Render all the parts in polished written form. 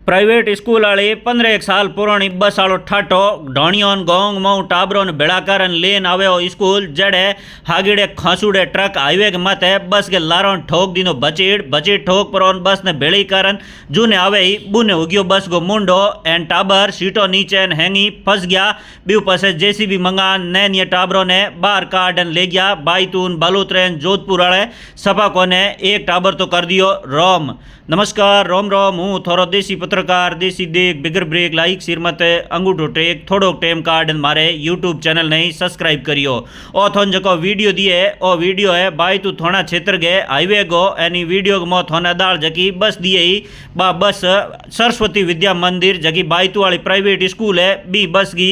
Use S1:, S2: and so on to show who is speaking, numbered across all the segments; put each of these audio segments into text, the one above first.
S1: Private school वाली 15 साल पुरानी बस वालों ठाटो ढोणियों गोंग मऊ टाबरों बेड़ाकर लेन आवे स्कूल जड़े हागिड़े खांसूड़े ट्रक हाईवे के माथे बस के लारों ठोक दिनो बचीड़ ठोक पर बस ने बेड़ी कारण जूने आवे ही बुने उगियो बस को मुंडो एन टाबर सीटों नीचे हैंगी फंस गया बीव पसे जेसीबी मंगा नैन ये टाबरों ने बाहर काटन ले गया बाईतून बालूतरेन जोधपुर वाले सपा ने एक टाबर तो कर दियो रोम। नमस्कार रोम हूँ थोड़ो देसी पत्रकार देसी देख बिगर ब्रेक लाइक सिर मत अंगूठो टेक थोड़ो टेम कार्ड मारे यूट्यूब चैनल नहीं सब्सक्राइब करियो और थोन जो वीडियो दिए ओ वीडियो है बाई तू थोड़ा क्षेत्र गए हाईवे गो एनी वीडियो मो थोना दाल जकी बस दिए ही बा बस सरस्वती विद्या मंदिर जकी बाईतू वाली प्राइवेट स्कूल है बी बस की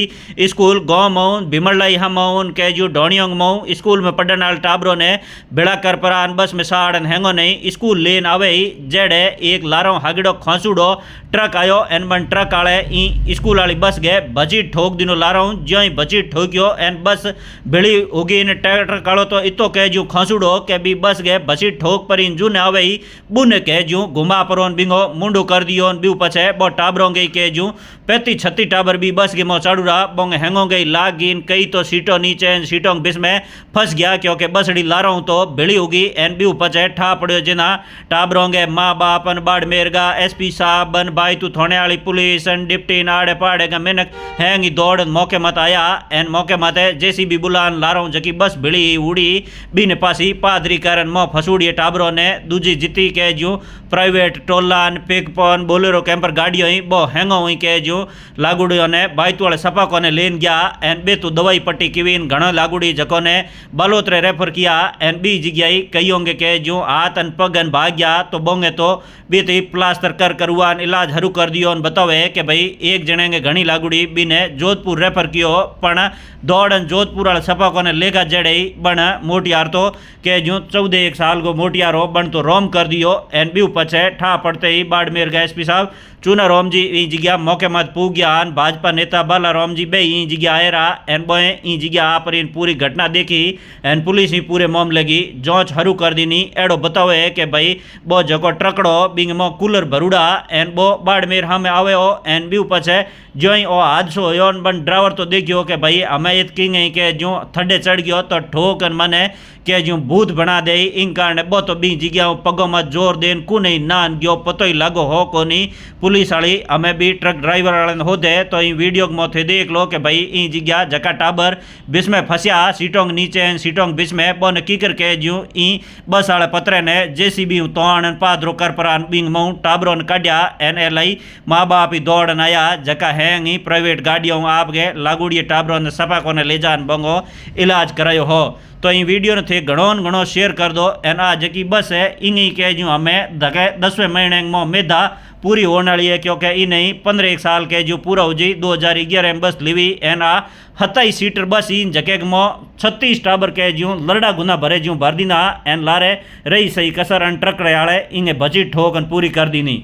S1: स्कूल गाँव मऊ भीमरलाई हम मऊन कैजू ढोणियोंग मऊ स्कूल में पढ़ने वाले टाबरों ने बेड़ा कर परान बस में साड़न हैंगो नहीं स्कूल लेन आवे ही जेड़े एक लारो हागिड़ो खांसूड़ो ट्रक आयो एन बन ट्रक आले ई स्कूल वाली बस गए बची ठोक दिनो लारो ज्यो ही बची ठोकियो एन बस बेड़ी होगी इन ट्रक आलो तो इतो कह जू खांसूड़ो के बी बस गए बची ठोक पर इन जू ने आवे ही बुने कह जू घुमा परोन बिंगो मुंडो कर दियो बीव पछे बो टाबरों गई कह जू 35-36 टाबर भी बस के मो चढ़ू रहा बोंगे हैंगो गई लाग गिन कई तो सीटों नीचे सीटों बिस में फंस गया क्योंकि बसड़ी लारो तो बेड़ी होगी एन बीव पछे ठा पड़ो जिना टाबरों गए माँ बाप बाड़मेर गा एसपी साहब बन बाई तू थोने वाली पुलिस डिप्टी नाड़े पाड़े का मिनक हैंगी दौड़ मौके मत आया एन मौके मत जेसीबी बुलान लारो जकी बस भिड़ी उड़ी बीने पासी पादरी करन मो फसूड़ी टाबरों ने दूजी जीती के जू प्राइवेट टोलान पिकपॉन बोलेरो कैंपर गाड़ियों ही बो हैंगो हुई के जू लागुड़ियों ने बाईतू वाले सपा को ने लेन गया एन बे तू दवाई पट्टी कीवीन घणो लागुड़ी जको ने बालोतरे रेफर किया एन बी जगह कई होंगे के जू हाथ अन पगन भाग गया तो बोंगे तो बीती प्लास्टर कर हुआ इलाज हरू कर दियो बतावे कि भाई एक जने के घनी लागुड़ी बीने जोधपुर रेफर कियो पण दौड़न जोधपुर वाले सपा को ने लेगा जड़े बन मोटियार तो के जू 14 साल को मोटियार हो बन तो रोम कर दियो एन बी पछे ठा पड़ते ही बाड़मेर गए एसपी साहब चूना रोम जी ई जगह मौके मत पूग गया भाजपा नेता बाला रोम जी बे ई जगह आए रहा एन बोए ई जगह पर इन पूरी घटना देखी एन पुलिस ही पूरे मामले की जांच हरू कर दीनी एड़ो बतावे कि भाई बो जको ट्रकड़ो बिंग मो कूलर भरूड़ा एन बो बाड़मेर हमें आवे हो एन बी पछे जो ही ओ हादसो होयो बन ड्राइवर तो देखियो कि भाई हमें ये किंग के जो थड्डे चढ़ गयो तो ठोकन मने के जो भूत बना दे इन कारण बो तो बी जगह पगो मत जोर देन को नहीं नान गयो पतो ही लागो हो को नहीं पुलिस वाली हमें भी ट्रक ड्राइवर वाले होते तो इन वीडियो मोथे देख लो कि भाई इन जगह जका टाबर बिच में फंसिया सीटों नीचे सीटों बिच में बो ने की करके जू ई बस वाले पत्रे ने जेसीबी तोण पादरो कर परान बिंग मऊ टाबरों ने काटिया एन एल माँ बाप ही दौड़न आया जका हैंग ही प्राइवेट गाड़ियों आप गए लागुड़ी टाबरों ने सपा को ने ले जान बंगो इलाज करायो हो तो इन वीडियो ने थे घणो शेयर कर दो एन आ जकी बस है इंगी के जो हमें धके 10वें महीने में मेधा पूरी होने वाली है क्योंकि इन्हें 15 साल के जो पूरा हो जी 2011 में बस लीवी एन आ 27 सीटर बस इन जके मो 36 टाबर के जो लड़ा गुना भरे जो भर दीना एन लारे रही सही कसर ट्रक रहे इंगे बची ठोकन पूरी कर दीनी।